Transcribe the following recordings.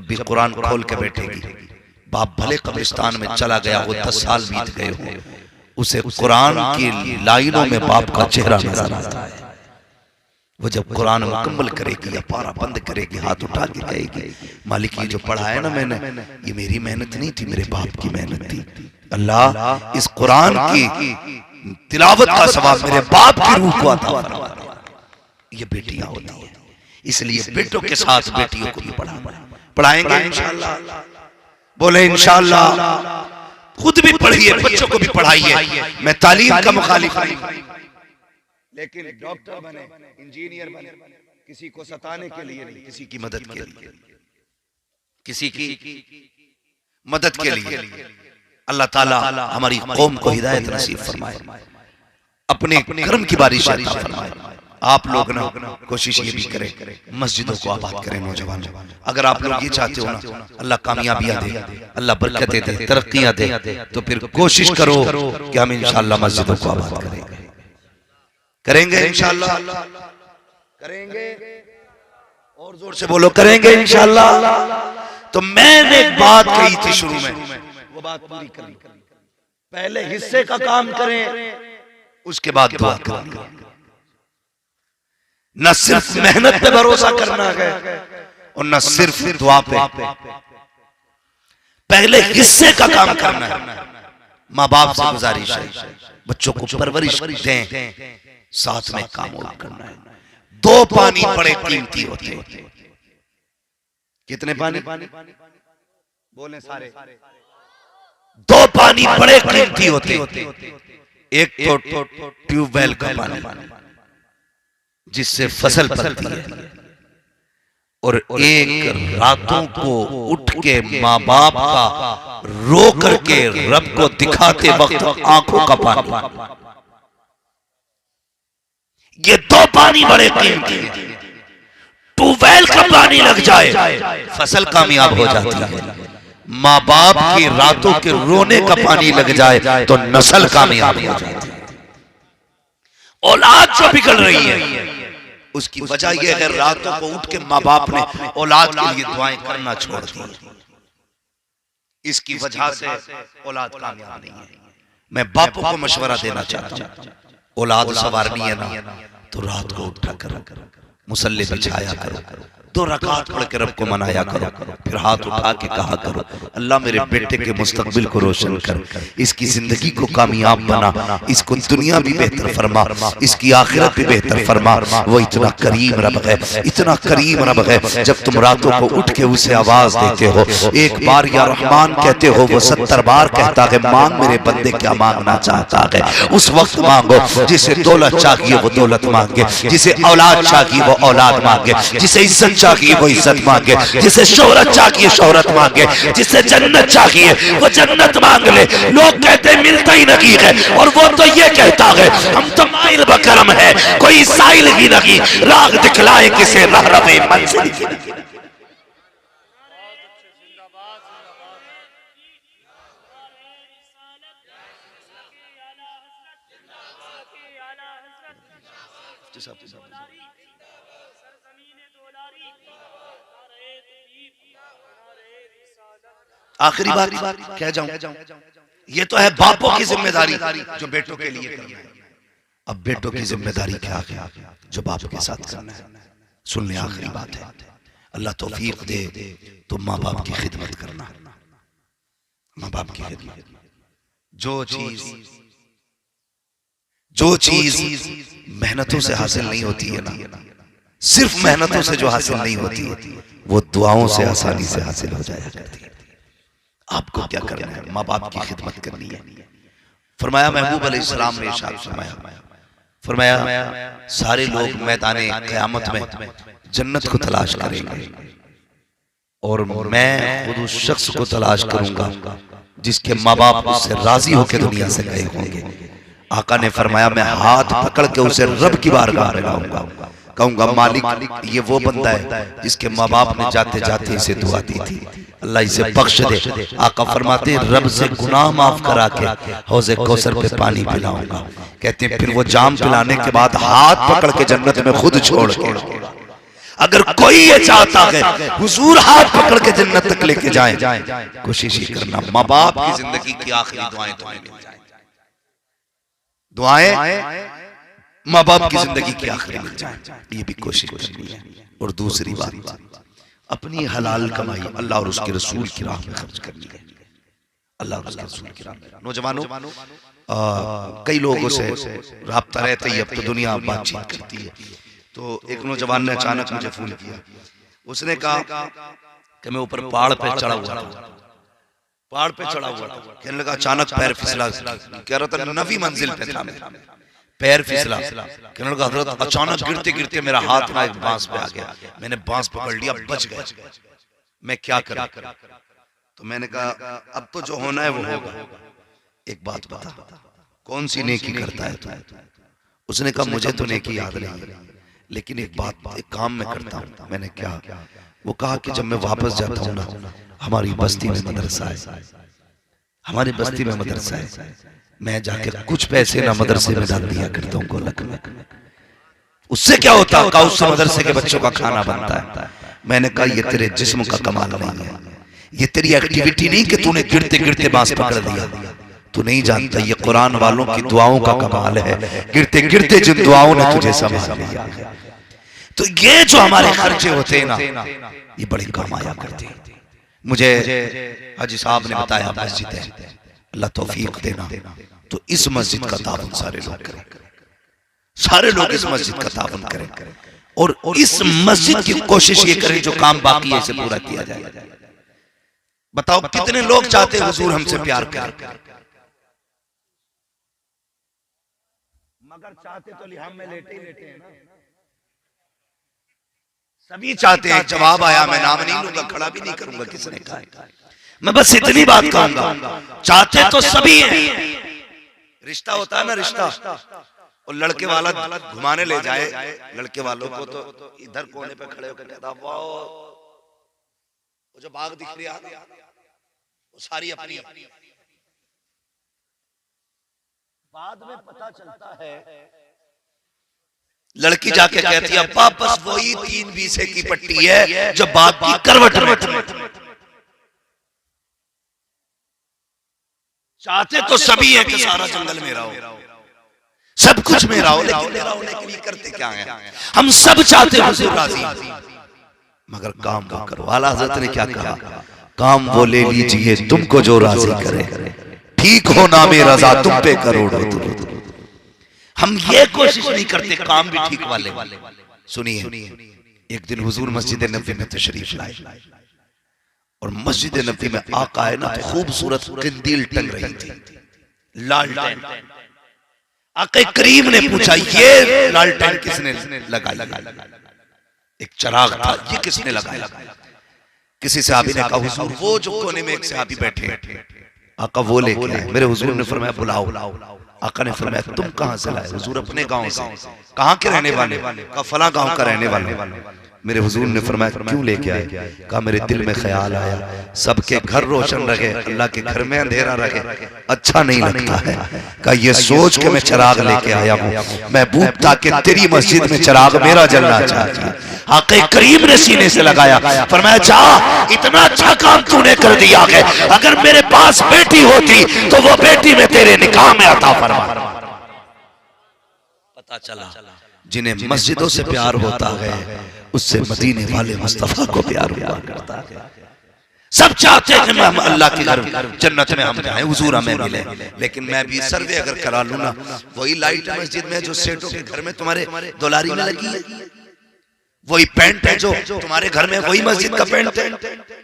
जब भी कुरान खोल के बैठेगी, बाप भले कब्रिस्तान में चला गया हो, 10 साल बीत गए हो, उसे कुरान की लाइनों में बाप का चेहरा नजर आता है। वो जब कुरान मुकम्मल करेगी या पारा बंद करेगी, हाथ उठा के कहेगी, मालिक ये जो पढ़ा है ना मैंने, ये मेरी मेहनत नहीं थी, मेरे बाप की मेहनत थी। अल्लाह इस कुरान की तिलावत का सवाब मेरे बाप की रूह को अता फरमा। ये बेटियां होती हैं, इसलिए बेटों के साथ बेटियों को भी पढ़ाएंगे इंशाअल्लाह। बोले इंशाअल्लाह। खुद भी पढ़िए, बच्चों को भी पढ़ाइए। मैं तालीम का मुखालिफ नहीं, लेकिन डॉक्टर बने, इंजीनियर बने, किसी को सताने के लिए नहीं, किसी की मदद के लिए, किसी की मदद के लिए। अल्लाह ताला हमारी कौम को हिदायत नसीब फरमाए, अपने कर्म की बारिश अता फरमाए। आप लोग ना कोशिश ये भी करें, मस्जिदों को आबाद करें। नौजवान, अगर आप लोग ये चाहते हो ना अल्लाह कामयाबियां दे, अल्लाह बरकतें दे, तरक्कियां दे, तो फिर कोशिश करो कि हम इंशाअल्लाह मस्जिदों को आबाद करेंगे इंशाअल्लाह। करेंगे, और जोर से बोलो, करेंगे इंशाअल्लाह। तो मैंने एक बात कही थी शुरू में, वो बात पूरी करें। पहले हिस्से का काम करें, उसके बाद दुआ करें। न सिर्फ मेहनत पे भरोसा करना है और न सिर्फ दुआ पे, पहले हिस्से का काम करना है। माँ बाप से गुजारिश है, बच्चों को परवरिश दें, साथ में काम और करना है। 2 पानी बड़े कीमती होते हैं। कितने पानी? बोले सारे। 2 पानी बड़े कीमती होते हैं। एक तो ट्यूबवेल का पानी जिससे फसल पलती है, और एक रातों को उठ के माँ बाप का रो करके रब को दिखाते वक्त आंखों का पानी। ये 2 पानी बड़े कीमती हैं। ट्यूबवेल का पानी लग जाए फसल कामयाब हो जाती है, माँ बाप की रातों के रोने का पानी लग जाए तो नस्ल कामयाब हो जाती है। औलाद जो बिगड़ रही है उसकी वजह यह है रातों को उठ के माँ बाप ने औलाद के लिए दुआएं करना छोड़ दी। इसकी वजह से औलाद कामयाब नहीं है। मैं बापों को मशवरा देना चाहता हूँ, औलाद सवारनी है ना तो रात को उठा करो, मुसल्ले बिछाया करो, 2 रकात पढ़ के रब को मनाया करो, फिर हाथ उठा के कहा करो, अल्लाह मेरे बेटे के मुस्तकबिल को रोशन कर, इसकी जिंदगी को कामयाब बना, इसको दुनिया भी बेहतर फरमा, इसकी आखिरत भी बेहतर फरमा। वो इतना करीम रब है, इतना करीम रब है। जब तुम रातों को उठ के उसे आवाज देते हो, एक बार या रहमान कहते हो, वो 70 बार कहता है, मांग मेरे बंदे क्या मांगना चाहता है, उस वक्त मांगो। जिसे दौलत चाहिए वो दौलत मांगे, जिसे औलाद चाहिए वो औलाद मांगे, जिसे इज्जत चाहिए वो इज्जत मांगे, जिसे शोहरत चाहिए शोहरत मांगे, जिसे जन्नत चाहिए वो जन्नत मांग ले। लोग कहते मिलता ही नहीं है, और वो तो ये कहता है हम तो माइल बकरम है, कोई साइल ही नहीं, राग दिखलाए किसे राह रवे मंजिल की नहीं। आखिरी बात कह जाऊं, ये तो है बापों की जिम्मेदारी जो बेटों के लिए करना है। अब बेटों की जिम्मेदारी क्या है जो बाप के साथ करना है। सुन ले, आखिरी बात है, अल्लाह तौफीक दे तो माँ बाप की खिदमत करना। माँ बाप की खिदमत, जो चीज मेहनतों से हासिल नहीं होती है ना, सिर्फ मेहनतों से जो हासिल नहीं होती वो दुआओं से आसानी से हासिल हो जाया करती है। आपको क्या करना है? माँ बाप की खिदमत करनी है। फरमाया महबूब अलैहिस्सलाम ने इरशाद फरमाया सारे लोग मैदाने क़यामत में जन्नत को तलाश करेंगे, और मैं खुद उस शख्स को तलाश करूंगा जिसके माँ बाप उससे राजी होकर दुनिया से गए होंगे। आका ने फरमाया मैं हाथ पकड़ के उसे रब की बारगाह में लाऊंगा, कहूंगा मालिक ये वो बंदा है जिसके माँ बाप ने जाते जाते इसे दुआ दी थी, अल्लाह इसे बख्श दे। आका फरमाते हैं रब से गुनाह माफ करा के हौज़े कौसर पे पानी पिलाऊंगा। कहते हैं फिर वो जाम पिलाने के बाद हाथ पकड़ के जन्नत में खुद छोड़ के अगर कोई ये चाहता है हुजूर हाथ पकड़ के जन्नत तक लेके जाए, कोशिश ही करना माँ बाप की जिंदगी की आखिरी दुआएं तुम्हें मिल जाए। दुआएं माँ बाप की जिंदगी की आखिरी मिल जाए, ये भी कोशिश करनी है। और दूसरी बात, अपनी हलाल कमाई अल्लाह और उसके रसूल की राह में खर्च करनी है। अल्लाह और उसके रसूल की राह में। नौजवानों, कई लोगों से राब्ता रहता ही, अब तो दुनिया बातचीत करती है। तो एक नौजवान ने अचानक मुझे फोन किया, उसने कहा कि मैं ऊपर पहाड़ पे चढ़ा हुआ था, पहाड़ पे चढ़ा हुआ था, कहने लगा अचानक पैर फिसला, कह रहा था 9वीं मंजिल पे था मैं, पैर फिसला, कहने लगा हजरत अचानक गिरते गिरते मेरा हाथ ना एक बांस पे आ गया, मैंने बांस पकड़ लिया, बच गया, मैं क्या करूं? तो मैंने कहा अब तो जो होना है वो होगा, एक बात बता कौन सी नेकी करता है तू? उसने कहा मुझे तो नेकी याद नहीं, लेकिन एक बात, एक काम मैं करता हूँ। मैंने क्या? वो कहा कि जब मैं वापस जाता हूँ ना, हमारी बस्ती में मदरसा है, हमारी बस्ती में मदरसा है, मैं जाके कुछ पैसे ना मदरसे में डाल दिया करता हूँ गोलक में। उससे क्या होता है? उससे मदरसे के बच्चों का खाना बनता है। मैंने कहा ये तेरे जिस्म का कमाल नहीं है, ये तेरी एक्टिविटी नहीं कि तूने गिरते गिरते बांस पकड़ दिया, तू नहीं जानता ये कुरान वालों की दुआओं का कमाल है, गिरते गिरते जिन दुआओं ने तुझे संभाल लिया। तो ये जो हमारे खर्चे होते हैं ना, ये बड़े काम आया करते हैं। मुझे हाजी साहब ने बताया मस्जिद है, अल्लाह तौफीक देना, तो इस मस्जिद का ताबन सारे लोग करें, सारे लोग इस मस्जिद का ताबन करें, और इस मस्जिद की कोशिश ये करें जो काम बाकी है इसे पूरा किया जाए। बताओ कितने लोग चाहते हैं हुजूर हमसे प्यार करें, मगर चाहते तो लिहाम में लेटे ही लेटे हैं ना। सभी चाहते हैं। जवाब आया, मैं नाम नहीं लूंगा, खड़ा भी नहीं करूंगा किसने कहा, मैं बस इतनी बात कहूंगा, चाहते तो सभी हैं। रिश्ता होता है ना, रिश्ता, और लड़के वाला घुमाने ले जाए लड़के वालों को, तो इधर कोने पे खड़े होकर कहता वाह वो जो बाग दिख रही है वो सारी अपनी। बाद में पता चलता है लड़की जाके कहती है अब्बा बस वही 3 बीसे की पट्टी है जो बाप की करवट में। चाहते तो सभी है कि सारा जंगल मेरा हो, सब कुछ मेरा हो, लेकिन मेरा होने के लिए करते क्या है? हम सब चाहते हुजूर राजी, मगर काम वो करो। आला हज़रत ने क्या कहा? काम वो ले लीजिए तुमको जो राजी करे, ठीक हो ना में रजा तुम पे करोड़ों। हम ये कोशिश नहीं करते काम भी ठीक वाले। सुनिए, एक दिन हुजूर मस्जिद नबी में तशरीफ लाए, और मस्जिद नबी में आका है ना खूबसूरत कंदील टंग रही थी, लालटेन। आका करीम ने पूछा ये लालटेन किसने लगाई? एक चिराग था, ये किसने लगाया? किसी सहाबी ने कहा हुजूर वो जो कोने में एक सहाबी बैठे हैं, आका वो लेके आए। मेरे हुजूर ने फरमाया बुलाओ। आका ने फरमाया तुम कहां से लाए? हुजूर अपने गांव से। कहां के रहने वाले? कहा फला गांव का रहने वाले। मेरे हुजूर ने फरमाया क्यों लेके आए? कहा मेरे दिल में ख्याल आया सबके घर रोशन रहे, अल्लाह के घर में अंधेरा रहे, अच्छा नहीं लगता है। कहा ये सोच के मैं चिराग लेके आया हूँ महबूब, ताकि तेरी मस्जिद में चिराग मेरा जलना चाहिए। आका करीम ने सीने से लगाया, फरमाया जा इतना अच्छा काम तूने कर दिया है, अगर मेरे पास बेटी होती तो वो बेटी में तेरे निकाह में अता फरमा। पता चला जिन्हें मस्जिदों से प्यार होता है उससे मदीने वाले मुस्तफा को प्यार हुआ करता है। सब चाहते हैं कि हम अल्लाह के घर जन्नत में हम जाएं, हुजूर हमें मिले। लेकिन मैं भी सर्वे अगर करा लूं ना, वही लाइट मस्जिद में जो सेठों के घर में तुम्हारे दुलारी में लगी है, वही पेंट है जो तुम्हारे घर में, वही मस्जिद का पेंट है।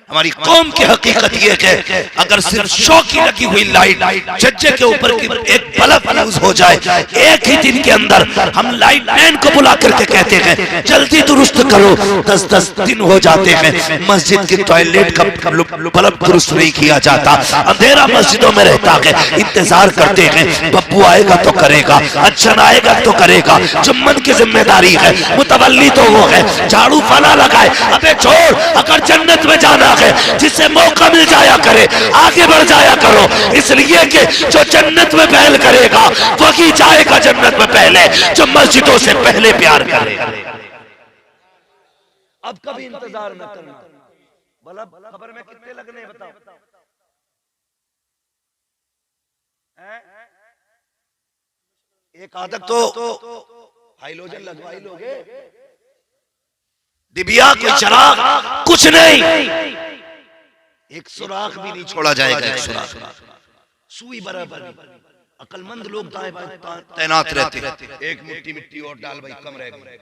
हमारी कौम की हकीकत ये है कि अगर सिर्फ शौ की लगी हुई लाइट छज्जे के ऊपर की एक बल्ब यूज हो जाए, एक ही दिन के अंदर हम लाइट मैन को बुला करके कहते हैं जल्दी दुरुस्त करो, 10-10 दिन हो जाते हैं मस्जिद के टॉयलेट का बल्ब दुरुस्त नहीं किया जाता, अंधेरा मस्जिदों में रहता है। इंतजार करते हैं बब्बू आएगा तो करेगा, अच्छा आएगा तो करेगा, जुम्मन की जिम्मेदारी है, मुतवल्ली तो वो है, झाड़ू फला लगाए। अबे छोड़, अगर जन्नत में जाना है जिससे मौका मिल जाया करे आगे बढ़ जाया करो, इसलिए कि जो जन्नत में पहल करेगा वही जाएगा जन्नत में पहले, जो मस्जिदों से पहले प्यार करेगा। अब कभी इंतजार न करना। बोला खबर में कितने लगने बताओ? एक आदत तो हाइलोजन लगवाई लोगे, डिबिया कोई चिराग कुछ नहीं, एक सुराख भी नहीं छोड़ा जाएगा, एक सुराख सुई बराबर। अकलमंद लोग तैनात रहते, एक मुट्ठी मिट्टी और डाल भाई कम रह गई।